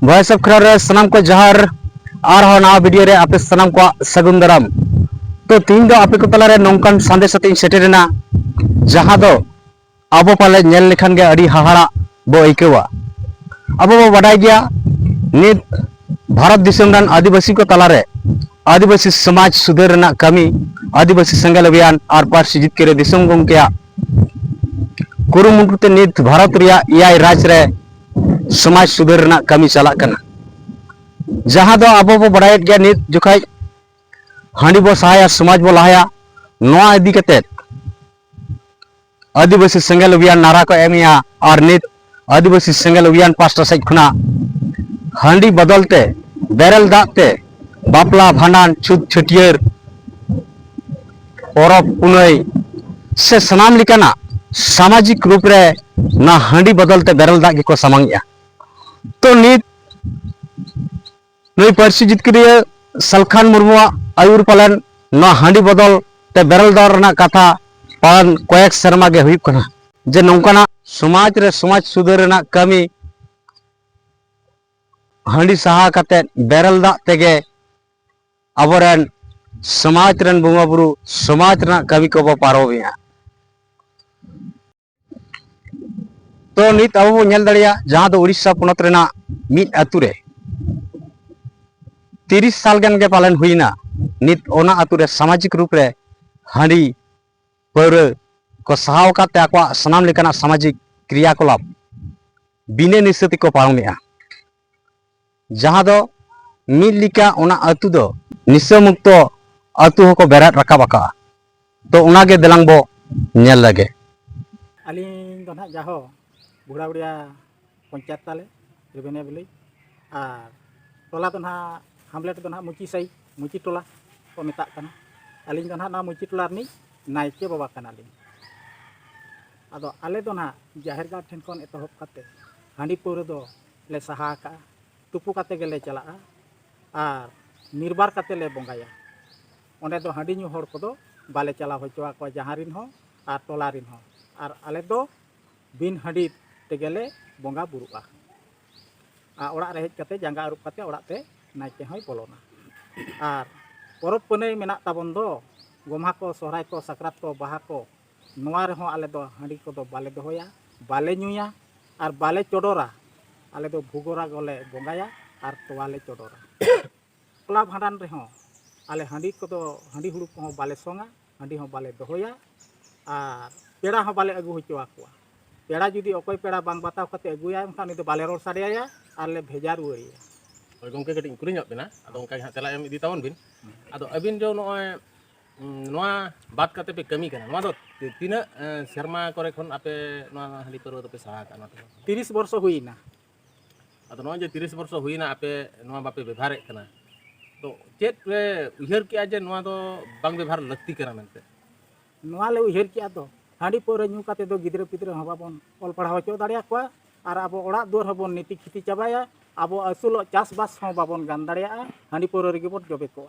Voice of खरार सनाम को जहार और नवा वीडियो रे आपे सनाम को सगुन दाराम। तो तीन दो आपे को तला रे नौकान संदेश अतिन सेटेरना जहां दो आबो पाले नेल लेखान गे अड़ी हाहाड़ा बो आइकवा। आबो बो बाडाय गया नित भारत दिसम रन आदिवासी को तला रे आदिवासी समाज सुधार रना कमी आदिवासी संगल अभियान और पार्सी जीत के दिसम गंकेया कुरुमुटुते नित भारत रिया इयाय राज रे समाज सुधार रना कमी चला कना। जहां दो आबो बो बाडाय गया नित जुखाय हांडी बो सहाया समाज बो लहाया नोआ इदी कते आदिवासी संगल अभियान नारा को एमिया और नित आदिवासी संगल अभियान पास्टा साइड खुना हांडी बदलते बेरल दाते बापला भांडान छुत छटियर परब पुनई से सनाम लिकाना सामाजिक रूप रे ना हांडी बदलते बेरल दाग को सामांगिया। तो नित नई पार्सी जितकरिया सलखान मुर्मु आयुर पालन ना हांडी बदल ते बेरल दार ना कथा पालन कयेक शर्मा गे हुई कना जे नौकाना समाज रे समाज सुधार ना कमी हांडी सहा कते बेरल दाग तेगे अबोरेन समाज रन बुंगा बुरु समाज रना कमी को बो पारोबिया। तो नित अब नेल दड़िया जहां दो उड़ीसा पोनत रेना मिद अतु रे 30 साल गन के पालन हुईना नित ओना अतु रे सामाजिक रूप रे हांडी पौर को सहाव काते आकवा सनाम लेकाना सामाजिक क्रियाकलाप बिने निश्चित को पारोमिया। जहां दो मिद लिका ओना अतु दो निशा मुक्त अतु को बेराट रकाबका। तो उनागे देलांग बो नेल लगे अलिंग दोना जाहो बुढ़ा बुढ़िया पंचायत ताले रेवेन्यू बिले और टोला दोना हामलेट दोना मुची सही मुची टोला को मेता कना अलिंग दोना ना मुची टोला रनी नायके बाबा कना लिंग आदो आले दोना जाहिर गाड़ ठेन कोन एतहब काते हांडी पौर दो ले सहा का तुपु काते गेले चला और निर्बार काते ले बंगाया ओंडे दो हांडी न्यू होड़ को बाले चला होचवा को जहां रिन हो और टोला रिन हो और आले दो बिन हांडी तेगेले बंगा बुरुआ ओड़ा रे हेज काते जांगा अरुप काते ओड़ा ते नायके होय बोलोना और परब पुनई मेना ताबन दो गोम्हा को सोहराय को साकरात को बाहा को नोआ रेहो आले दो हांडी को दो बाले दोहोया बाले न्यूया और बाले चोडोरा आले दो भूगोरा गोले बंगाया और तोवाले चोडोरा टोला भांडान रेहो आले हांडी को दो हांडी हुड़ू को बाले सोंगा हांडी हो बाले दोहोया और पेड़ा हो बाले अगु होचवा को पेड़ा जुदी अकोय पेड़ा बांग बताव कते अगुया एनखान नि दो बाले रोड साडिया और ले भेजा रुवारिया ओय गंके कटिंग कुरिन ᱧᱚᱜ ᱵᱮᱱᱟ ᱟᱫᱚ ᱚᱱᱠᱟ ᱜᱮ ᱛᱮᱞᱟ ᱮᱢ ᱤᱫᱤ ᱛᱟᱵᱚᱱ ᱵᱤᱱ ᱟᱫᱚ ᱟᱹᱵᱤᱱ ᱡᱚ ᱱᱚᱜᱼᱚᱭ ᱱᱚᱣᱟ ᱵᱟᱫ ᱠᱟᱛᱮ ᱯᱮ ᱠᱟᱹᱢᱤ ᱠᱟᱱᱟ ᱱᱚᱣᱟ ᱫᱚ ᱛᱤᱱᱟᱹᱜ ᱥᱮᱨᱢᱟ ᱠᱚᱨᱮ ᱠᱷᱚᱱ ᱟᱯᱮ ᱱᱚᱣᱟ ᱦᱟᱺᱰᱤ ᱯᱟᱹᱨᱣᱟᱹ ᱫᱚᱯᱮ ᱥᱟᱦᱟ ᱠᱟᱱᱟ 30 वर्ष हुईना ᱟᱫᱚ ᱱᱚᱜᱼᱚᱭ ᱡᱮ 30 ᱵᱚᱨᱥᱚ ᱦᱩᱭᱱᱟ ᱟᱯᱮ ᱱᱚᱣᱟ ᱵᱟᱯᱮ ᱵᱮᱵᱷᱟᱨᱮᱫ ᱠᱟᱱᱟ ᱛᱚ ᱪᱮᱫ ᱯᱮ ᱩᱭᱦᱟᱹᱨ ᱠᱮᱜᱼᱟ ᱡᱮ ᱱᱚᱣᱟ ᱫᱚ ᱵᱟᱝ ᱵᱮᱵᱷᱟᱨ ᱞᱟᱹᱠᱛᱤ ᱠᱟᱱᱟ ᱢᱮᱱᱛᱮ नोआ ले उहेर किया दो हांडी पौर न्यू काते दो गिद्रे पिद्रे हो बाबन ऑल पढ़ाव चो दाड़िया को और अब ओड़ा दुआर हबन नीति खिति चाबाया अब असुल चासबास हो बाबन गान दाड़िया हांडी पौर रेगे बन जबे को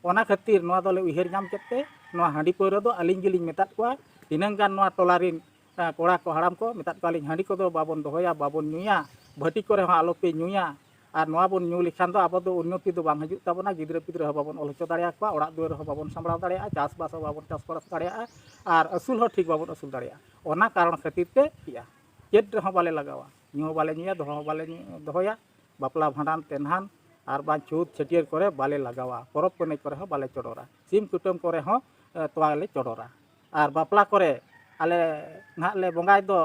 ओना खातिर नोआ दो ले उहेर नाम केते नोआ हांडी पौर दो अलिंग गिलिंग मेतात को तिनंग गान नोआ टोलारिन कोड़ा को हाड़ाम को मेतात को अलिंग हांडी को दो बाबन दोहोया बाबन न्यूया भटी करे हो आलोपे न्यूया और नोआ बन न्यू लिखान दो अब दो उन्नति दो बांग हजु ताबना गिद्रे पिद्रे हो बाबन ऑल चो दाड़िया को ओड़ा दुआर हो बाबन संभळाव दाड़िया चासबास हो बाबन चासबास दाड़िया और असूल हो ठीक बाबन असूल दाड़िया ओना कारण खातिर ते किया चेट हो बाले लगावा न्यू बाले न्यूया दोहो बाले दोहोया बापला भांडान तेनहान और बा छूत छटियर करे बाले लगावा परब पुनई करे हो बाले चोडोरा सिम कुटुम करे हो तोवाले चोडोरा और बापला करे आले ना ले बंगाय दो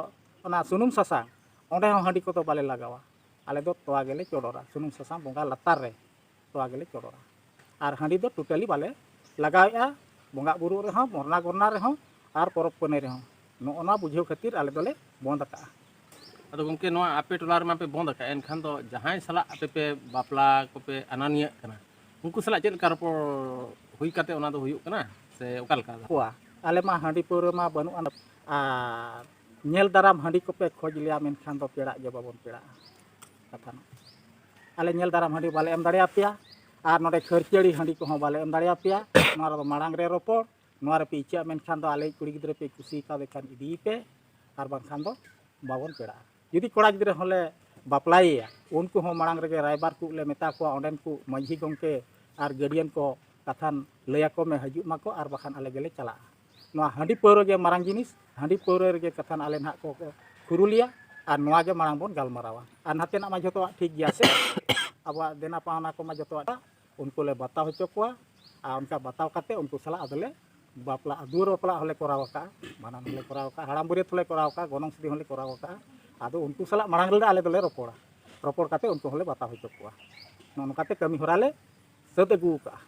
ओना सुनुम सासा ओंडे हो हांडी को तो बाले लगावा आले दो तोवा गेले चोडोरा सुनुम सासा बंगा लतार रे तोवा गेले चोडोरा और हांडी दो टोटली बाले लगावेआ बंगा बुरु रे हो मोरना गोरना रे हो और परब पुनई रे हो नोना बुझेव खातिर आले दोले बंद का ᱟᱫᱚ ᱜᱚᱢᱠᱮ ᱱᱚᱣᱟ ᱟᱯᱮ ᱴᱚᱞᱟ ᱨᱮᱢᱟ ᱯᱮ ᱵᱚᱱᱫ ᱟᱠᱟᱫ ᱮᱱᱠᱷᱟᱱ ᱫᱚ ᱡᱟᱦᱟᱸᱭ ᱥᱟᱞᱟᱜ ᱟᱯᱮ ᱯᱮ ᱵᱟᱯᱞᱟ ᱠᱚᱯᱮ ᱟᱱᱟᱱᱤᱭᱟᱹᱜ ᱠᱟᱱᱟ ᱩᱱᱠᱩ ᱥᱟᱞᱟᱜ ᱪᱮᱫ ᱞᱮᱠᱟ ᱨᱚᱯᱚᱲ ᱦᱩᱭ ᱠᱟᱛᱮ ᱚᱱᱟ ᱫᱚ ᱦᱩᱭᱩᱜ ᱠᱟᱱᱟ ᱥᱮ ᱚᱠᱟ ᱞᱮᱠᱟ कोआ आले मा हांडी पौर मा बनुआ और नेल दाराम हांडी को पे खोज लिया मेनखान दो पेड़ा जो बाबन पेड़ा कथा आले नेल दाराम हांडी बाले एम दाड़िया पेया और नोडे खरचड़ी हांडी को बाले एम दाड़िया पेया नोरा दो मांग रे रोपड़ नोरा पे इच्छा मेनखान दो आले कुड़ी गिद्रे पे कुसी का देखान इदी पे और बांखान दो बाबन पेड़ा जुदी कोड़ा गिद्रे होले बापलाया उनको हो मांग रगे रायबार को ले मेता को ओंडेन को माझी गंके और गडियन को कथान लया को में हजू माको और बखान आले गेले चला नवा हांडी पौरो गे मारांग जिनिस हांडी पौरो गे कथान आले ना को खुरुलिया और नवा गे मारांग बोन गालमारावा और नाते ना मा जतो ठीक गया से अब देना पावना को मा जतो उनको ले बताव होचो को और उनका बताव काते उनको सला अदले बापला दूर बापला होले कराव का मानान होले कराव का हाड़ाम बुरे होले कराव का गोनंग सिदी होले कराव का आदो उनको सला मारांग ले आले दोले रोपड़ा रोपड़ काते उनको होले बताव होचो को नोनकाते कमी होराले सद अगू का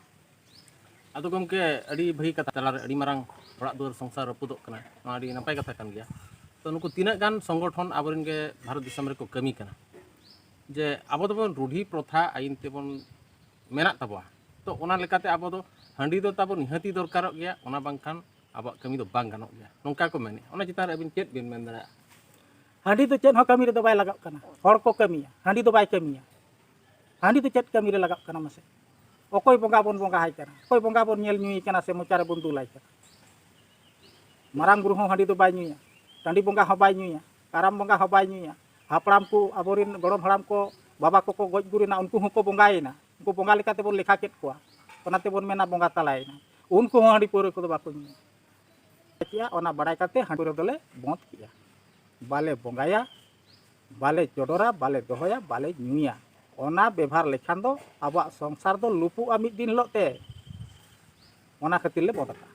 आदो गमके अड़ी भई कथा तलारे अड़ी मारांग ओड़ाग दुआर संसार रपुदोग कना नोआ अड़ी नपाय कथा कान गया तो नुकु तीना गान संगठन आबोरेन गे भारत दिसम रे को कमी कना जे आबो दबन रूढ़ी प्रथा आईन तेबन मेना तबवा तो ओना लेकाते आबो दो हांडी दो ताबो निहाती दरकार गया ओना बांखान आबो कमी दो बांग गानोग गया नोंका को मेने ओना चितान अबिन चेत बिन मेन दाड़ा हांडी तो चेत हो कमी रे दो बाय लगाव कना हर को कमिया हांडी दो बाय कमिया हांडी तो चेत कमी रे लगाव कना मसे ओकोय बोंगा बोन बोंगा हाय कना ओकोय बोंगा बोन नेल नुई कना से मोचारे बोन दुलाय कना मारांग गुरु हो हांडी दो बाय नुया टांडी बोंगा हो बाय नुया काराम बोंगा हो बाय नुया हापड़ाम को आबोरिन गड़म हड़ाम को बाबा को गज गुरुना उनको हो को बोंगायना उनको बोंगा लेकाते बोन लेखा केत कोआ ओनाते बोन मेना बोंगा तलायना उनको हो हांडी पौरे को दो बाको नुया किया ओना बड़ाय काते हांडी पौरे दोले बंद किया बाले बोंगाया बाले चोडोरा बाले दोहया बाले नुया ओना व्यवहार लेखान दो अब संसार दो लुपुआ मिद दिन लोते ओना खातिर ले बदका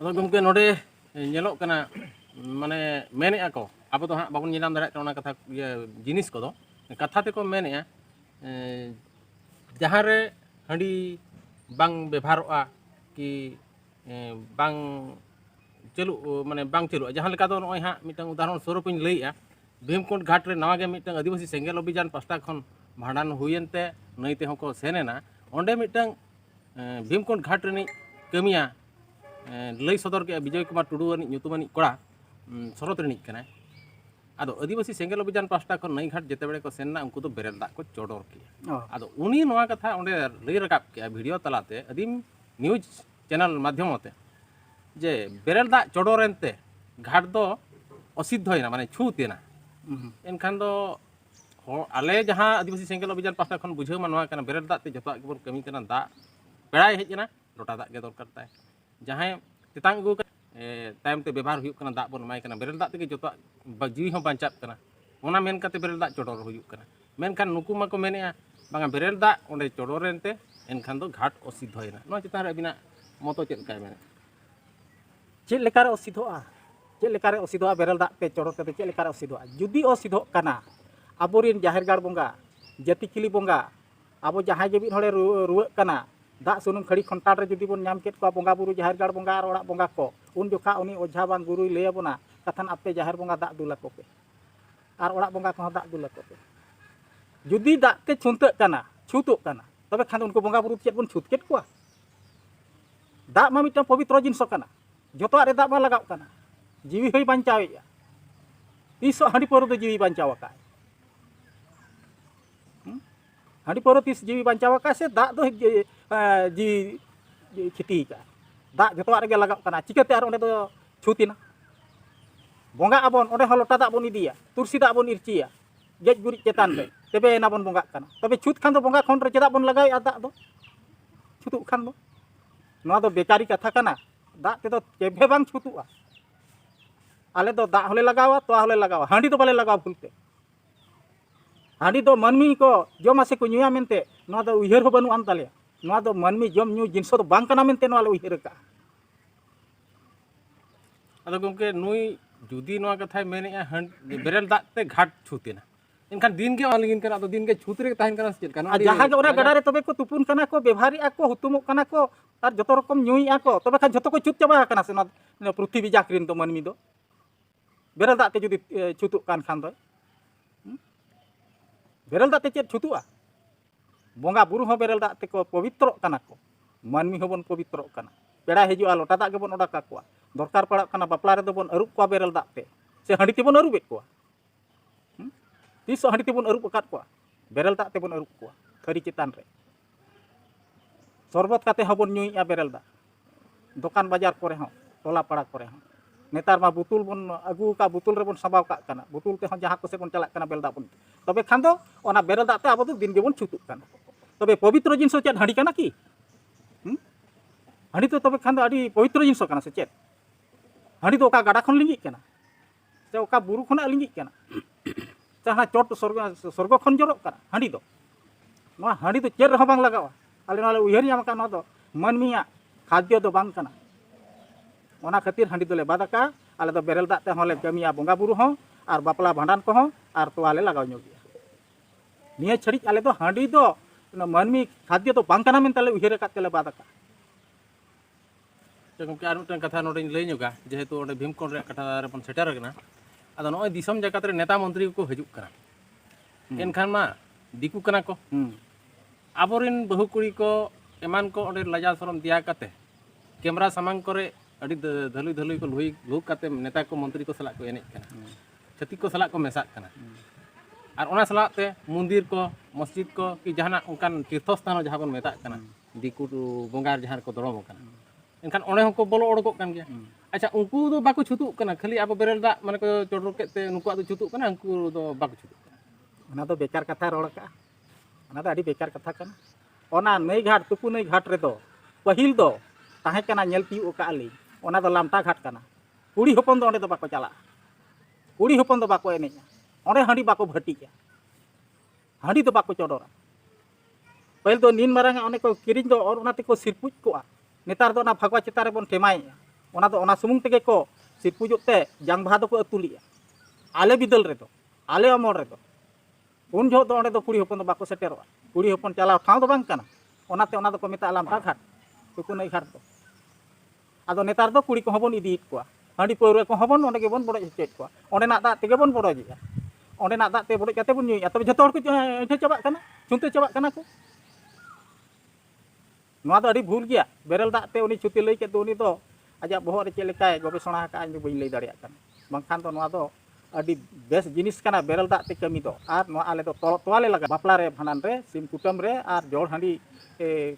आदो गमके नोडे नेलोग कना माने मेने आको आबो तो हां बाबन निलाम दाड़ा ओना कथा जिनिस को दो कथा ते को मेने जहां रे हांडी बांग व्यवहारोआ कि बांग चलु माने बांग चलु जहां लेका दो नय हां मिटंग उदाहरण स्वरूप इन लईया भीमकुंड घाट रे नवा गे मिटंग आदिवासी सेंगेल अभियान पास्टा खन भांडान हुयनते नईते हको सेनेना ओंडे मिटंग भीमकुंड घाट रे कमिया लई सदर के विजय कुमार टुडू अनी ᱧᱩᱛᱩᱢᱟᱱᱤ कोड़ा शरत ᱨᱤᱱᱤᱡ ᱠᱟᱱᱟᱭ आदो आदिवासी सेंगेल अभियान पास्टा खन नई घाट जेते बेड़े को सेनना उनको तो बेरेल दाग को चोडोर किया आदो उनी नवा कथा ओंडे लई रकाब किया वीडियो तलाते आदिम न्यूज चैनल माध्यमते जे बेरेल दाग चोडोरेनते घाट दो असिद्ध होइना माने छूतेना एनखान दो आले जहां आदिवासी सेंगेल अभियान पास्टा खन बुझाव मा नवा कना बेरेल दाग ते जतो के बोन कमी कना दा पेड़ाय हेजना लोटा दाग के दरकार ताय जहां तेतांग गु तायम ते व्यवहार हुयुक कना दाग बोन माय कना बेरेल दाग ते जतो जीवी हो बांचात कना ओना मेन काते बेरेल दाग चोडोर हुयुक कना मेनखान नुकु माको मेनेआ बांगा बेरेल दाग ओंडे चोडोरेनते एनखान दो घाट असिद्ध होइना नो चितान रे अबिना मतो चेद काय मेने चेद लेकारे असिद्धोआ चेद लेकारे असिद्धोआ बेरेल दाग ते चोडोर ते चेद लेकारे असिद्धोआ जुदी असिद्धो कना आबोरिन जाहेर गाड़ बोंगा जाति किली बोंगा आबो जहां जे मिद हड़े रुवाक कना दाग सुनुम खड़ी खंटाड़ रे जुदी बोन नाम केत को बोंगा बुरु जाहेर गाड़ बोंगा और ओड़ा बोंगा को उन जोखा उनी ओझा बांग गुरुई लैया बोना कथान आपे जाहेर बोंगा दाग दुला को पे और ओड़ा बोंगा को दाग दुला को पे जुदी दाग ते छुंतक कना छुतोक कना तबे खान उनको बोंगा बुरु चेत बोन छुत केत को दाग मा मिटन पवित्र जिनिस कना जतो रे दाग मा लगाव कना जीवी होई बांचावेया तीस हांडी पौरो दो जीवी बांचाव का हांडी पौरो तीस जीवी बांचाव का से दाग दो जी खेती का दाग जतो रे लगाव कना चिकाते आर ओंडे दो छुतिना बोंगा आबोन ओंडे हो लोटा दाग बोन इदिया तुलसी दाग बोन इरचिया गेज गुरी चेतान रे तबे ना बोन बोंगा कना तबे छुत खान दो बोंगा खन रे चेदा बोन लगाव आ दाग दो छुतु खान दो नोआ दो बेकारी कथा कना दाग ते दो केभे बांग छुतुआ आले दो दाग होले लगावा तो होले लगावा हांडी दो बाले लगावा फुलते हांडी दो मनमी को जमा से को न्यूया मेनते नोआ दो उयहर हो बनु आन ताले नोआ दो मनमी जम न्यू जिनस दो बांग कना मेनते नोआ ले उयहर का आदो गमके नुई जुदी नोआ कथा मेनेआ बेरेल दाग ते घाट छूतेना इनखान दिन के आलिगिन कना तो दिन के छूत रे ताहन कना चेद कना जहां के ओरा गडा रे तबे को तुपुन कना को व्यवहारी आको हुतुमो कना को और जतो रकम न्यूई आको तबे खान जतो को छूत चाबा कना से ना पृथ्वी जाकरिन तो मनमी दो बेरेल दाग ते जुदी छुतुक कान खान दो बेरेल दाग ते चेद छुतुआ बोंगा बुरु हो बेरेल दाग ते को पवित्र कना को मनमी हो बोन पवित्र कना पेड़ा हिजुआ लोटा दाग के बोन ओडा काकुआ दरकार पड़ा कना बापला रे दो बोन अरुप को बेरेल दाग ते से हांडी ते बोन अरुबेत को तीस हांडी ते बोन अरुप अकात को बेरेल दाग ते बोन अरुप को थरी चितान रे सरबत काते हो बोन न्यूई आ बेरेल दाग दुकान बाजार करे हो टोला पाड़ा करे हो नेतार मा बुतुल बन अगू का बुतुल रे बन सबाव का कना बुतुल ते हम जहां को से बन चलाक कना बेल दा बन तबे खान दो ओना बेरल दा ते आबो दो दिन गेबन छुतुक कना तबे पवित्र जिनिस चेत हांडी कना की हांडी तो तबे खान दो आडी पवित्र जिनिस कना से चेत हांडी तो का गाडा खन लिंगी कना से ओका बुरु खना लिंगी कना जहां चोट स्वर्ग खन जरक कना हांडी दो नवा हांडी तो चेर रह बांग लगावा आले नाले उयहर याम का न दो मनमिया खाद्य दो बांग कना ओना खातिर हांडी दोले बादाका आले दो बेरल दाते होले कमिया बोंगा बुरु हो आर बापला भांडान को हो आर तोआले लगाव ᱧᱚᱜᱤया निया छड़ी आले दो हांडी दो मनमी खाद्य तो बांग कना मेनताले उयहर कातेले बादाका गमके आर मिटन कथा नोडे लई ᱧᱚᱜᱟ जेहेतु ओडे भीमकोन रे कथा रे बन सेटर कना आदो नय दिसम जगत रे नेता मंत्री को हजुक कना एनखान मा दिकु कना को आबोरिन बहु कुड़ी को एमान को ओडे लजा शरम दिया काते कैमरा सामांग करे अड़ी धलुई धलुई को लुक काते नेता को मंत्री को सलाक को एनेज कना छत्ती को सलाक को मेसाक कना और ओना सलाक ते मंदिर को मस्जिद को कि जहाना उनकान तीर्थस्थान जहां बन मेता कना दिकु बोंगार जहां को दड़म कना एनखान ओने हको बोलो ओडकोक कान गया अच्छा उनको दो बाको छुतुक कना खाली अब बेरल दा माने को चोडर केते उनको दो छुतुक कना उनको दो बाको छुतुक कना ओना दो बेकार कथा रोड़ का ओना दो आडी बेकार कथा कना ओना नई घाट तुपु नई घाट रे दो पहिल दो ताहे कना नेल पिउ का आली ओना दो लामटा घाट कना कुड़ी होपन दो ओंडे दो बाको चला कुड़ी होपन दो बाको एनेजा ओंडे हांडी बाको भटिया हांडी दो बाको चोडरा पहिल दो नीन मारांग ओने को किरिंग दो और ओनाते को सिरपुज कोआ नेतार दो ना भगवा चितारे बन ठेमाई ओना दो ओना सुमुंग तेगे को सिरपुजों ते जंग भादो को अतुलिया आले बिदल रे दो आले अमर रे दो उन जो दो ओंडे दो कुड़ी होपन दो बाको सेटेरोआ कुड़ी होपन चलाव ठाव दो बांग कना ओनाते ओना दो को मेता लामटा घाट तुकु नई घाट दो आदो नेतार दो कुड़ी को हबन इदीत कोआ हांडी पौरे को हबन ओंडे के बन बड़ो चेत कोआ ओंडे ना दा तेगे बन बड़ो जिया ओंडे ना दा ते बड़ो जाते बन ᱧᱩᱭᱟ तबे जतो हर को चबाक कना चुनते चबाक कना को नवा दो अड़ी भूल गया बेरल दा ते उनी छुती लई के दो उनी दो आजा बहो रे चेलेकाय गवेषणा का आइन बई लई दाड़िया कना बांखान दो नवा दो अड़ी बेस जिनिस कना बेरल दा ते कमी दो आर नवा आले दो तोवाले लगा बापला रे भानान रे सिम कुटम रे आर जोड़ हांडी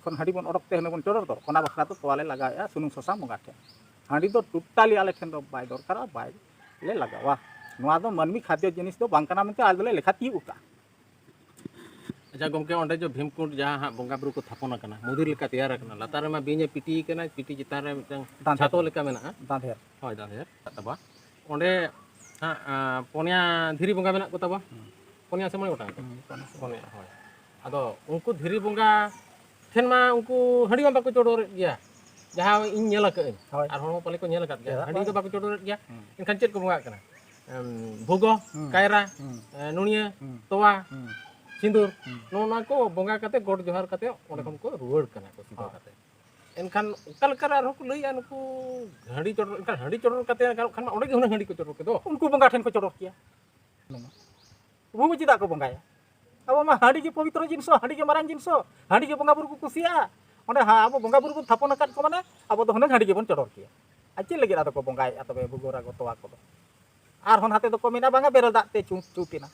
खन हांडी बन ओडक ते हने बन चोडर दो ओना बखरा तो तोवाले लगाया सुनुम ससा मंगाटे हांडी दो टोटाली आले ठेन दो बाय दरकारा बाय ले लगावा नवा दो मनमी खाद्य जिनिस दो बांकाना मेनते आल दोले लेखा ती उका अच्छा गमके ओंडे जो भीमकुंड जहां हां बोंगा बुरु को थापन कना मुदिर लेका तैयार कना लातार मा बिने पिटी कना पिटी चितान रे मिटang छातो लेका मेना दाधेर होय दाधेर तबा ओंडे हां पोनिया धीरी बोंगा मेना को तबा पोनिया से मने गोटा पोनिया होय आदो उनको धीरी बोंगा ठेन मा उनको हडी मा बाको चोडोर गया जहां इन नेला के आर होmo पले को नेला कात गया हडी तो बाको चोडोर गया इनखान चेत को बोंगा कना भोगो कायरा नुनिया तोवा सिंदूर नोना को बोंगा काते गोड जोहार काते ओने खन को रुवाड़ कना को सीधा काते एनखान उकल कर आरो को लई अनको हडी चोडर एनखान हडी चोडर काते खान ओंडे के हडी को चोडर के दो उनको बोंगा ठेन को चोडर किया वो चिदा को बोंगाया अब मा हांडी के पवित्र जिनिस हांडी के मारांग जिनिस हांडी के बोंगा बुरु को कुसिया ओंडे हा अब बोंगा बुरु को थापन काट को माने अब दो हने हांडी के बन चोडर किया आचे लगे आदो को बोंगाया तबे बुगोरा को तोवा को आर हन हाते दो को मेना बांगा बेरल दाते चुटिना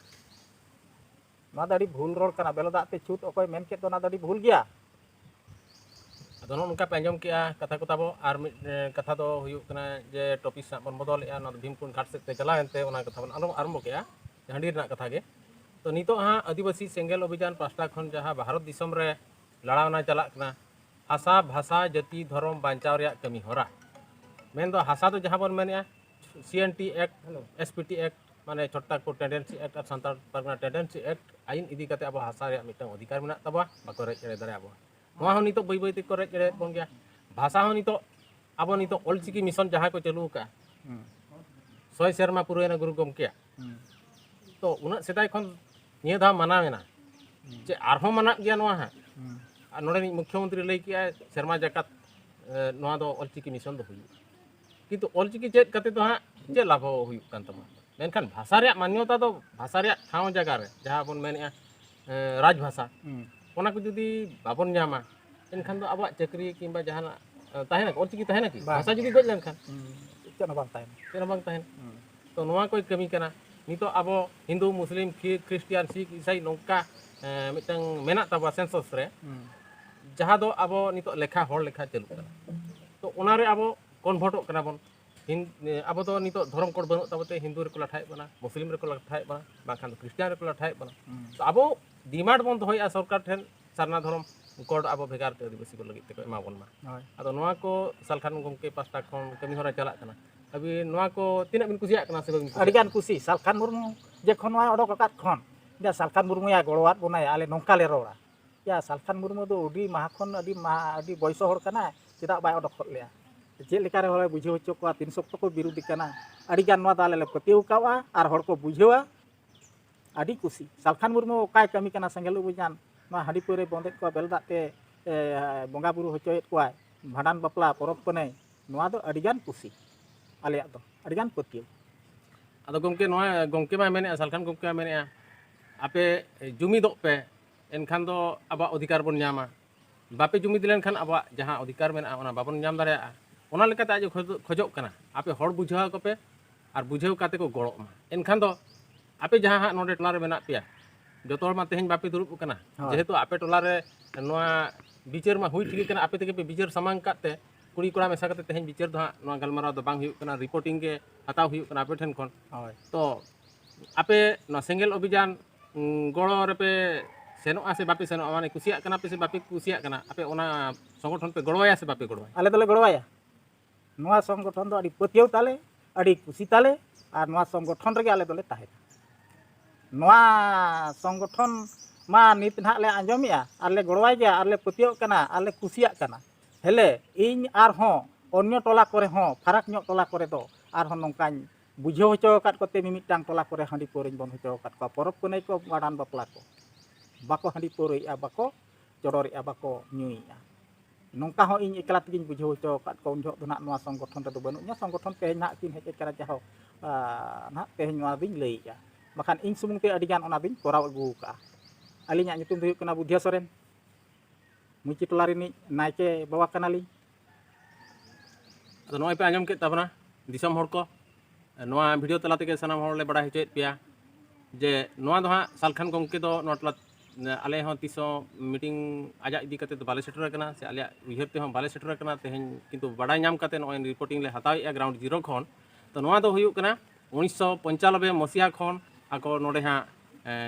ना दाड़ी भूल रोड कना बेरल दाते चुट ओकोय मेन के तो ना दाड़ी भूल गया आदो नोनका पेंजम किया कथा को ताबो आर कथा दो हुयु कना जे टॉपिक सा बन बदल या ना भीमकुंड घाट से चला एनते ओना कथा बन आरंभ किया हांडी रना कथा गे तो नितो हां आदिवासी सेंगेल अभियान पास्टा खन जहां भारत दिसम रे लड़ावना चला कना हासा भाषा जाति धर्म बांचाव रे कमी होरा मेन दो हासा तो जहां बन मेनया सीएनटी एक्ट एसपीटी एक्ट माने छोटा को टेंडेंसी एक्ट और संताल परगना टेंडेंसी एक्ट आइन इदी काते अब हासा रे मिटang अधिकार मेना तबा बाको रे चेरे दारे अब नोआ हो नितो बई बई ते को रे चेरे बन गया भाषा हो नितो अब नितो ऑलचिकी मिशन जहां को चालू का 100 शर्मा पुरेना गुरु गमके तो उना सेदाय खन निया धा माना मेना जे आरहो माना गया नोआ हा नोडे मुख्यमंत्री लई किया शर्मा जकात नोआ दो ऑलचिकी मिशन दो हुई किंतु ऑलचिकी चेत काते तो हा जे लाभ हुई कान तमा मेनखान भाषा रे मान्यता तो भाषा रे ठाव जगह रे जहां बन मेनया राजभाषा ओना को जुदी बाबन न्यामा एनखान दो आबा चाकरी किंबा जहां ताहेना ऑलचिकी ताहेना की भाषा जुदी गज लेनखान चना बांग ताहेन तो नोआ कोई कमी कना नितो आबो हिंदू मुस्लिम क्रिश्चियन सिख ईसाई नोका मिटang मेना तबा सेंसस रे जहां दो आबो नितो लेखा होड़ लेखा चलु कना तो ओना रे आबो कन्वर्टो कना बन ᱟᱵᱚ ᱫᱚ ᱱᱤᱛᱚᱜ ᱫᱷᱚᱨᱚᱢ ᱠᱳᱰ ᱵᱟᱹᱱᱩᱜ ᱛᱟᱵᱚᱛᱮ ᱦᱤᱱᱫᱩ ᱨᱮᱠᱚ ᱞᱟᱴᱷᱟᱭᱮᱫ ᱵᱚᱱᱟ, ᱢᱩᱥᱞᱤᱢ ᱨᱮᱠᱚ ᱞᱟᱴᱷᱟᱭᱮᱫ ᱵᱚᱱᱟ, ᱵᱟᱝᱠᱷᱟन ᱫᱚ ᱠᱷᱨᱤᱥᱴᱟᱱ ᱨᱮᱠᱚ ᱞᱟᱴᱷᱟᱭᱮᱫ ᱵᱚᱱᱟ। ᱛᱚ ᱟᱵᱚ ᱰᱤᱢᱟন্ড ᱵᱚᱱ ᱫᱚᱦᱚᱭᱮᱫᱼᱟ ᱥᱚᱨᱠᱟর ᱴᱷᱮᱱ ᱥᱟᱨᱱᱟ ᱫᱷᱚᱨᱚᱢ ᱠᱳᱰ ᱟᱵᱚ ᱵᱷᱮᱜᱟᱨ ᱛᱮ ᱟᱹᱫᱤᱵᱟᱹᱥᱤ ᱠᱚ ᱞᱟᱹᱜᱤᱫ ᱛᱮᱠᱚ ᱮᱢᱟ ᱵᱚᱱ ᱢᱟ। ᱦᱳᱭ ᱟᱫᱚ ᱱᱚᱣᱟ ko ᱥᱟᱞᱠᱷᱟᱱ ᱜᱚᱢᱠᱮ ᱯᱟᱥᱴᱟ ᱠᱷᱚᱱ ᱠᱟᱹᱢᱤ ᱦᱚᱨᱟ ᱪᱟᱞᱟᱜ ᱠᱟᱱᱟ। ᱟᱹᱵᱤᱱ ᱱᱚᱣᱟ ko ᱛᱤᱱᱟᱹᱜ ᱵᱤᱱ ᱠᱩᱥᱤᱭᱟᱜ ᱠᱟᱱᱟ ᱥᱮ ᱵᱟᱵᱤᱱ ᱠᱩᱥᱤᱭᱟᱜ ᱟᱹᱰᱤᱜᱟᱱ ᱠᱩᱥᱤ ᱥᱟᱞᱠᱷᱟᱱ ᱢᱩᱨᱢᱩ ᱡᱚᱠᱷᱚᱱ ᱱᱚᱣᱟ ᱚᱰᱚᱠ ᱟᱠᱟᱫ ᱠᱷᱚᱱ ᱡᱟ ᱥᱟᱞᱠᱷᱟᱱ ᱢᱩᱨᱢᱩᱭᱟ ᱜᱚᱲᱚᱣᱟᱫ ᱵᱚᱱᱟᱭ ᱟᱞᱮ ᱱᱚᱝᱠᱟ ᱞᱮ ᱨᱚᱲᱟ ᱭᱟ ᱥᱟᱞᱠᱷᱟᱱ ᱢᱩᱨᱢᱩ ᱫᱚ ᱟᱹᱰᱤ ᱢᱟᱦᱟ ᱠᱷᱚᱱ ᱟᱹᱰᱤ ᱵᱚᱭᱥᱚ ᱦᱚᱲ ᱠᱟᱱᱟᱭ ᱪᱮᱫᱟᱜ ᱵᱟᱭ ᱚᱰᱚᱠ ᱦᱚᱫ ᱞᱮᱭᱟ ᱪᱮᱫ ᱞᱮᱠᱟᱨᱮ ᱦᱚᱲᱮ ᱵᱩᱡᱷᱟᱹᱣ ᱦᱚᱪᱚ ᱠᱚᱣᱟ 3 ᱥᱚᱯᱛᱚ ᱠᱚ ᱵᱤᱨᱩᱫᱷᱤ ᱠᱟᱱᱟ ᱟᱹᱰᱤᱜᱟᱱ ᱱᱚᱣᱟ ᱫᱚ ᱟᱞᱮ ᱞᱮ ᱯᱟᱹᱛᱭᱟᱹᱣ ᱠᱟᱜᱼᱟ ᱟᱨ ᱦᱚᱲ ᱠᱚ ᱵᱩᱡᱷᱟᱹᱣᱟ ᱟᱹᱰᱤ ᱠᱩᱥᱤ ᱥᱟᱞᱠᱷᱟᱱ ᱢᱩᱨᱢᱩ ᱚᱠᱟᱭ ᱠᱟᱹᱢᱤ ᱠᱟᱱᱟ ᱥᱮᱸᱜᱮᱞ ᱩᱵᱩᱡᱟᱱ ᱱᱚᱣᱟ ᱦᱟᱺᱰᱤ ᱯᱟᱹᱣᱨᱟᱹ ᱵᱚᱱᱫᱮᱡ ᱠᱚᱣᱟ ᱵᱮᱞ ᱫᱟᱜ te ᱵᱚᱸᱜᱟ ᱵᱩᱨᱩ ᱦᱚᱪᱚᱭᱮᱫ ᱠᱚᱣᱟᱭ ᱵᱷᱟᱸᱰᱟᱱ ᱵᱟᱯᱞᱟ ᱯᱚᱨᱚᱵᱽ ᱯᱩᱱᱟᱹᱭ ᱱᱚᱣᱟ ᱫᱚ ᱟᱹᱰᱤᱜᱟᱱ ᱠᱩᱥᱤ ᱟᱞᱮᱭᱟᱜ ᱫᱚ ᱟᱹᱰᱤᱜᱟᱱ ᱯᱟᱹᱛᱭᱟᱹᱣ ᱟᱫᱚ ᱜᱚᱢᱠᱮ ᱱᱚᱣᱟ ᱜᱚᱢᱠᱮ ᱢᱟ ᱢᱮᱱᱮᱜᱼᱟ ᱥᱟᱞᱠᱷᱟᱱ ᱜᱚᱢᱠᱮ ᱢᱟ ᱢᱮᱱᱮᱜᱼᱟ ᱟᱯᱮ ᱡᱩᱢᱤᱫᱚᱜ ᱯᱮ ᱮᱱᱠᱷᱟᱱ ᱫᱚ ᱟᱵᱚᱣᱟᱜ ᱚᱫᱷᱤᱠᱟᱨ ᱵᱚᱱ ᱧᱟᱢᱟ ᱵᱟᱯᱮ ᱡᱩᱢᱤᱫ ᱞᱮᱱᱠᱷᱟᱱ ᱟᱵᱚᱣᱟᱜ ᱡᱟᱦᱟᱸ ᱚᱫᱷᱤᱠᱟর ᱢᱮᱱᱟᱜᱼᱟ ᱚᱱᱟ ᱵᱟᱵᱚᱱ ᱧᱟᱢ ᱫᱟᱲᱮᱭᱟᱜᱼᱟ ᱚᱱᱟ ᱞᱮᱠᱟᱛᱮ ᱟᱡ ᱠᱷᱚᱡᱚᱜ ᱠᱟᱱᱟ ᱟᱯᱮ ᱦᱚᱲ ᱵᱩᱡᱷᱟᱹᱣ ᱠᱚᱯᱮ ᱟᱨ ᱵᱩᱡᱷᱟᱹᱣ ᱠᱟᱛᱮ ᱠᱚ ᱜᱚᱲᱚᱜ ᱢᱟ ᱮᱱᱠᱷᱟᱱ ᱫᱚ ᱟᱯᱮ ᱡᱟᱦᱟᱸ ᱦᱟᱸᱜ ᱱᱚᱰᱮ ᱴᱚᱞᱟ ᱨᱮ ᱢᱮᱱᱟᱜ ᱯᱮᱭᱟ ᱡᱚᱛᱚ ᱦᱚᱲ ᱢᱟ ᱛᱮᱦᱮᱧ ᱵᱟᱯᱮ ᱫᱩᱲᱩᱵ ᱠᱟᱱᱟ ᱡᱮᱦᱮᱛᱩ ᱟᱯᱮ ᱴᱚᱞᱟ ᱨᱮ ᱱᱚᱣᱟ ᱵᱤᱪᱟᱹᱨ ᱢᱟ ᱦᱩᱭ ᱴᱷᱤᱠ ᱠᱟᱱᱟ ᱟᱯᱮ ᱛᱮᱜᱮ ᱯᱮ ᱵᱤᱪᱟᱹᱨ ᱥᱟᱢᱟᱝ ᱠᱟᱜ ᱛᱮ ᱠᱩᱲᱤ ᱠᱚᱲᱟ ᱢᱮᱥᱟ ᱠᱟᱛᱮ ᱛᱮᱦᱮᱧ ᱵᱤᱪᱟᱹᱨ ᱫᱚ ᱦᱟᱸᱜ ᱱᱚᱣᱟ ᱜᱟᱞᱢᱟᱨᱟᱣ ᱫᱚ ᱵᱟᱝ ᱦᱩᱭᱩᱜ ᱠᱟᱱᱟ ᱨᱤᱯᱳর্টিং ᱜᱮ ᱦᱟᱛᱟᱣ ᱦᱩᱭᱩᱜ ᱠᱟᱱᱟ ᱟᱯᱮ ᱴᱷᱮᱱ ᱠᱷᱚᱱ ᱦᱳᱭ ᱛᱚ ᱟᱯᱮ ᱱᱚᱣᱟ ᱥᱮᱸᱜᱮᱞ ᱚভিযান ᱜᱚᱲᱚ ᱨᱮᱯᱮ ᱥᱮᱱᱚᱜᱼᱟ ᱥᱮ ᱵᱟᱯᱮ ᱥᱮᱱᱚᱜᱼᱟ ᱢᱟᱱᱮ ᱠᱩᱥᱤᱭᱟᱜ ᱠᱟᱱᱟ ᱯᱮ ᱥᱮ ᱵᱟᱯᱮ ᱠᱩᱥᱤᱭᱟᱜ ᱠᱟᱱᱟ ᱟᱯᱮ ᱚᱱᱟ ᱥᱚᱝᱜᱚᱴᱷᱚᱱ ᱯᱮ ᱜᱚᱲᱚᱣᱟᱭᱟ ᱥᱮ ᱵᱟᱯᱮ ᱜᱚᱲᱚᱣᱟᱭᱟ ᱟᱞᱮ ᱫᱚᱞᱮ ᱜᱚᱲᱚᱣᱟᱭᱟ ᱱᱚᱣᱟ ᱥᱚᱝᱜᱚᱴᱷᱚᱱ ᱫᱚ ᱟᱹᱰᱤ ᱯᱟᱹᱛᱭᱟᱹᱣ ᱛᱟᱞᱮ ᱟᱹᱰᱤ ᱠᱩᱥᱤ ᱛᱟᱞᱮ ᱟᱨ ᱱᱚᱣᱟ ᱥᱚᱝᱜᱚᱴᱷᱚᱱ ᱨᱮᱜᱮ ᱟᱞᱮ ᱫᱚᱞᱮ ᱛᱟᱦᱮᱱᱟ ᱱᱚᱣᱟ ᱥᱚᱝᱜᱚᱴᱷᱚᱱ ᱢᱟ ᱱᱤᱛ ᱱᱟᱦᱟᱜ ᱞᱮ ᱟᱸᱡᱚᱢᱮᱜᱼᱟ ᱟᱨ ᱞᱮ ᱜᱚᱲᱚᱣᱟᱭ ᱜᱮᱭᱟ ᱟᱨ ᱞᱮ ᱯᱟᱹᱛᱭᱟᱹᱣᱚᱜ ᱠᱟᱱᱟ ᱟᱨ ᱞᱮ ᱠᱩᱥᱤᱭᱟᱜ ᱠᱟᱱᱟ ᱦᱮᱞᱮ ᱤᱧ ᱟᱨᱦᱚᱸ ᱚᱱᱱᱚ ᱴᱚᱞᱟ ᱠᱚᱨᱮ ᱦᱚᱸ ᱯᱷᱟᱨᱟᱠ ᱧᱚᱜ ᱴᱚᱞᱟ ᱠᱚᱨᱮ ᱫᱚ ᱟᱨᱦᱚᱸ ᱱᱚᱝᱠᱟᱧ ᱵᱩᱡᱷᱟᱹᱣ ᱦᱚᱪᱚ ᱟᱠᱟᱫ ᱠᱚᱛᱮ ᱢᱤᱢᱤᱫᱴᱟᱝ ᱴᱚᱞᱟ ᱠᱚᱨᱮ ᱦᱟᱺᱰᱤ ᱯᱟᱹᱣᱨᱟᱹᱧ ᱵᱚᱱ ᱦᱚᱪᱚ ᱟᱠᱟᱫ ᱠᱚᱣᱟ ᱯᱚᱨᱚᱵᱽ ᱯᱩᱱᱟᱹᱭ ᱠᱚ ᱵᱷᱟᱸᱰᱟᱱ ᱵᱟᱯᱞᱟ ko bako handi pauroi'a bako codori'a bako nyui'a nongka ho ᱤᱧ ᱮᱠᱞᱟ ᱛᱮᱜᱤᱧ ᱵᱩᱡᱷᱟᱹᱣ ᱦᱚᱪᱚ ᱟᱠᱟᱫ ᱠᱚ ᱩᱱ ᱡᱚᱦᱚᱜ ᱫᱚ ᱱᱟᱦᱟᱜ ᱱᱚᱣᱟ ᱥᱚᱝᱜᱚᱴᱷᱚᱱ ᱨᱮᱫᱚ ᱵᱟᱹᱱᱩᱜᱼᱟ ᱥᱚᱝᱜᱚᱴᱷᱚᱱ ᱛᱮᱦᱮᱧ ᱱᱟᱦᱟᱜ ᱠᱤᱱ ᱦᱮᱡ ᱟᱠᱟᱱᱟ ᱡᱟᱦᱳ ᱱᱟᱦᱟᱜ ᱛᱮᱦᱮᱧ ᱱᱚᱣᱟ ᱫᱩᱧ ᱞᱟᱹᱭᱮᱜᱼᱟ ᱵᱟᱠᱷᱟᱱ ᱤᱧ ᱥᱩᱢᱩᱝ ᱛᱮ ᱟᱹᱰᱤᱜᱟᱱ ᱚᱱᱟ ᱫᱩᱧ ᱠᱚᱨᱟᱣ ᱟᱹᱜᱩ ᱟᱠᱟᱜᱼᱟ ᱟᱹᱞᱤᱧᱟᱜ ᱧᱩᱛᱩᱢ ᱫᱚ ᱦᱩᱭᱩᱜ ᱠᱟᱱᱟ ᱵᱩᱫᱷᱤᱭᱟ ᱥᱚᱨᱮᱱ ᱢᱩᱪᱤ ᱴᱚᱞᱟ ᱨᱤᱱᱤᱡ ᱱᱟᱭᱠᱮ ᱵᱟᱵᱟ ᱠᱟᱱᱟᱞᱤᱧ ᱟᱫᱚ ᱱᱚᱜᱼᱚᱭ ᱯᱮ ᱟᱸᱡᱚᱢ ᱠᱮᱫ ᱛᱟᱵᱚᱱᱟ ᱫᱤᱥᱚᱢ ᱦᱚᱲ ᱠᱚ ᱱᱚᱣᱟ ᱵᱷᱤᱰᱤᱭᱳ ᱛᱟᱞᱟ ᱛᱮᱜᱮ ᱥᱟᱱᱟᱢ ᱦᱚᱲ ᱞᱮ ᱵᱟᱲᱟᱭ ᱦᱚᱪᱚᱭᱮᱫ ᱯᱮᱭᱟ ᱡᱮ ᱱᱚᱣᱟ ᱫᱚ ᱦᱟᱸᱜ ᱥᱟᱞᱠᱷᱟᱱ ᱜᱚᱢᱠᱮ ᱫᱚ ᱱᱚᱣᱟ ᱴᱚᱞᱟ ᱟᱞᱮ ᱦᱚᱸ ᱛᱤᱥᱦᱚᱸ ᱢᱤᱴᱤᱝ ᱟᱡᱟᱜ ᱤᱫᱤ ᱠᱟᱛᱮ ᱫᱚ ᱵᱟᱞᱮ ᱥᱮᱴᱮᱨ ᱟᱠᱟᱱᱟ ᱥᱮ ᱟᱞᱮᱭᱟᱜ ᱩᱭᱦᱟᱹᱨ ᱛᱮᱦᱚᱸ ᱵᱟᱞᱮ ᱥᱮᱴᱮᱨ ᱟᱠᱟᱱᱟ ᱛᱮᱦᱮᱧ ᱠᱤᱱᱛᱩ ᱵᱟᱰᱟᱭ ᱧᱟᱢ ᱠᱟᱛᱮ ᱱᱚᱜᱼᱚᱭ ᱨᱤᱯᱳর্টিং ᱞᱮ ᱦᱟᱛᱟᱣᱮᱜᱼᱟ ᱜᱨᱟউন্ড জিরো ᱠᱷᱚᱱ ᱛᱚ ᱱᱚᱣᱟ ᱫᱚ ᱦᱩᱭᱩᱜ ᱠᱟᱱᱟ 1995 মସିহা ᱠᱷᱚᱱ ᱟᱠᱚ ᱱᱚᱰᱮ ᱦᱟᱸᱜ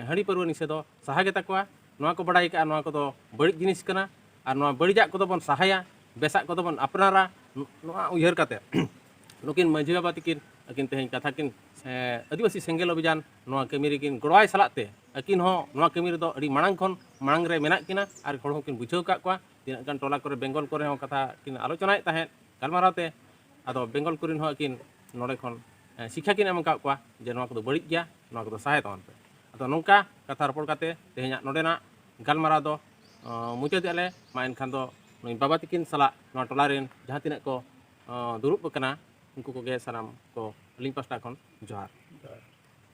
ᱦᱟᱺᱰᱤ ᱯᱟᱹᱨᱣᱟᱹ ᱱᱤᱥᱮ ᱫᱚ ᱥᱟᱦᱟ ᱜᱮ ᱛᱟᱠᱚᱣᱟ ᱱᱚᱣᱟ ᱠᱚ ᱵᱟᱰᱟᱭ ᱠᱟᱜᱼᱟ ᱱᱚᱣᱟ ᱠᱚᱫᱚ ᱵᱟᱹᱲᱤᱡ ᱡᱤᱱᱤᱥ ᱠᱟᱱᱟ ᱟᱨ ᱱᱚᱣᱟ ᱵᱟᱹᱲᱤᱡᱟᱜ ᱠᱚᱫᱚ ᱵᱚᱱ ᱥᱟᱦᱟᱭᱟ ᱵᱮᱥᱟᱜ ᱠᱚᱫᱚ ᱵᱚᱱ ᱟᱯᱱᱟᱨᱟ ᱱᱚᱣᱟ ᱩᱭᱦᱟᱹᱨ ᱠᱟᱛᱮ ᱱᱩᱠᱤᱱ ᱢᱟᱹᱡᱷᱤ ᱵᱟᱵᱟ ᱛᱟᱹᱠᱤᱱ ᱟᱹᱠᱤᱱ ᱛᱮᱦᱮᱧ ᱠᱟᱛᱷᱟ ᱠᱤᱱ ᱟᱹᱫᱤᱵᱟᱹᱥᱤ ᱥᱮᱸᱜᱮᱞ ᱚভিযান ᱱᱚᱣᱟ ᱠᱟᱹᱢᱤ ᱨᱮᱠᱤᱱ ᱜᱚᱲᱚᱣᱟᱭ ᱥᱟᱞᱟᱜ ᱛᱮ ᱟᱹᱠᱤᱱ ᱦᱚᱸ ᱱᱚᱣᱟ ᱠᱟᱹᱢᱤ ᱨᱮᱫᱚ ᱟᱹᱰᱤ ᱢᱟᱲᱟᱝ ᱠᱷᱚᱱ ᱢᱟᱲᱟᱝ ᱨᱮ ᱢᱮᱱᱟᱜ ᱠᱤᱱᱟ ᱟᱨ ᱦᱚᱲ ᱦᱚᱸᱠᱤन ᱵᱩᱡᱷᱟᱹᱣ ᱠᱟᱜ ᱠᱚᱣᱟ ᱛᱤᱱᱟᱹᱜ ᱜᱟᱱ ᱴᱚᱞᱟ ᱠᱚᱨᱮ ᱵᱮᱝᱜᱚᱞ ᱠᱚᱨᱮ ᱦᱚᱸ ᱠᱟᱛᱷᱟ ᱠᱤᱱ ᱟᱞᱳᱪᱚᱱᱟᱭᱮᱫ ᱛᱟᱦᱮᱸᱫ ᱜᱟᱞᱢᱟᱨᱟᱣ ᱛᱮ ᱟᱫᱚ ᱵᱮᱝᱜᱚᱞ ᱠᱚᱨᱮᱱ ᱦᱚᱸ ᱟᱹᱠᱤᱱ ᱱᱚᱰᱮ ᱠᱷᱚᱱ ᱥᱤᱠᱠᱷᱟ ᱠᱤᱱ ᱮᱢ ᱟᱠᱟᱫ ᱠᱚᱣᱟ ᱡᱮ ᱱᱚᱣᱟ ᱠᱚᱫᱚ ᱵᱟᱹᱲᱤᱡ ᱜᱮᱭᱟ ᱱᱚᱣᱟ ᱠᱚᱫᱚ ᱥᱟᱦᱟᱭ ᱛᱟᱵᱚᱱ ᱯᱮ ᱟᱫᱚ ᱱᱚᱝᱠᱟ ᱠᱟᱛᱷᱟ ᱨᱚᱯᱚᱲ ᱠᱟᱛᱮ ᱛᱮᱦᱮᱧᱟᱜ ᱱᱚᱰᱮᱱᱟᱜ galmarao do muncul ale main khando noi baba tikin sala no tolarin jaha tinak ko duruk kana unku ko ge sanam ko ling pasta kon johar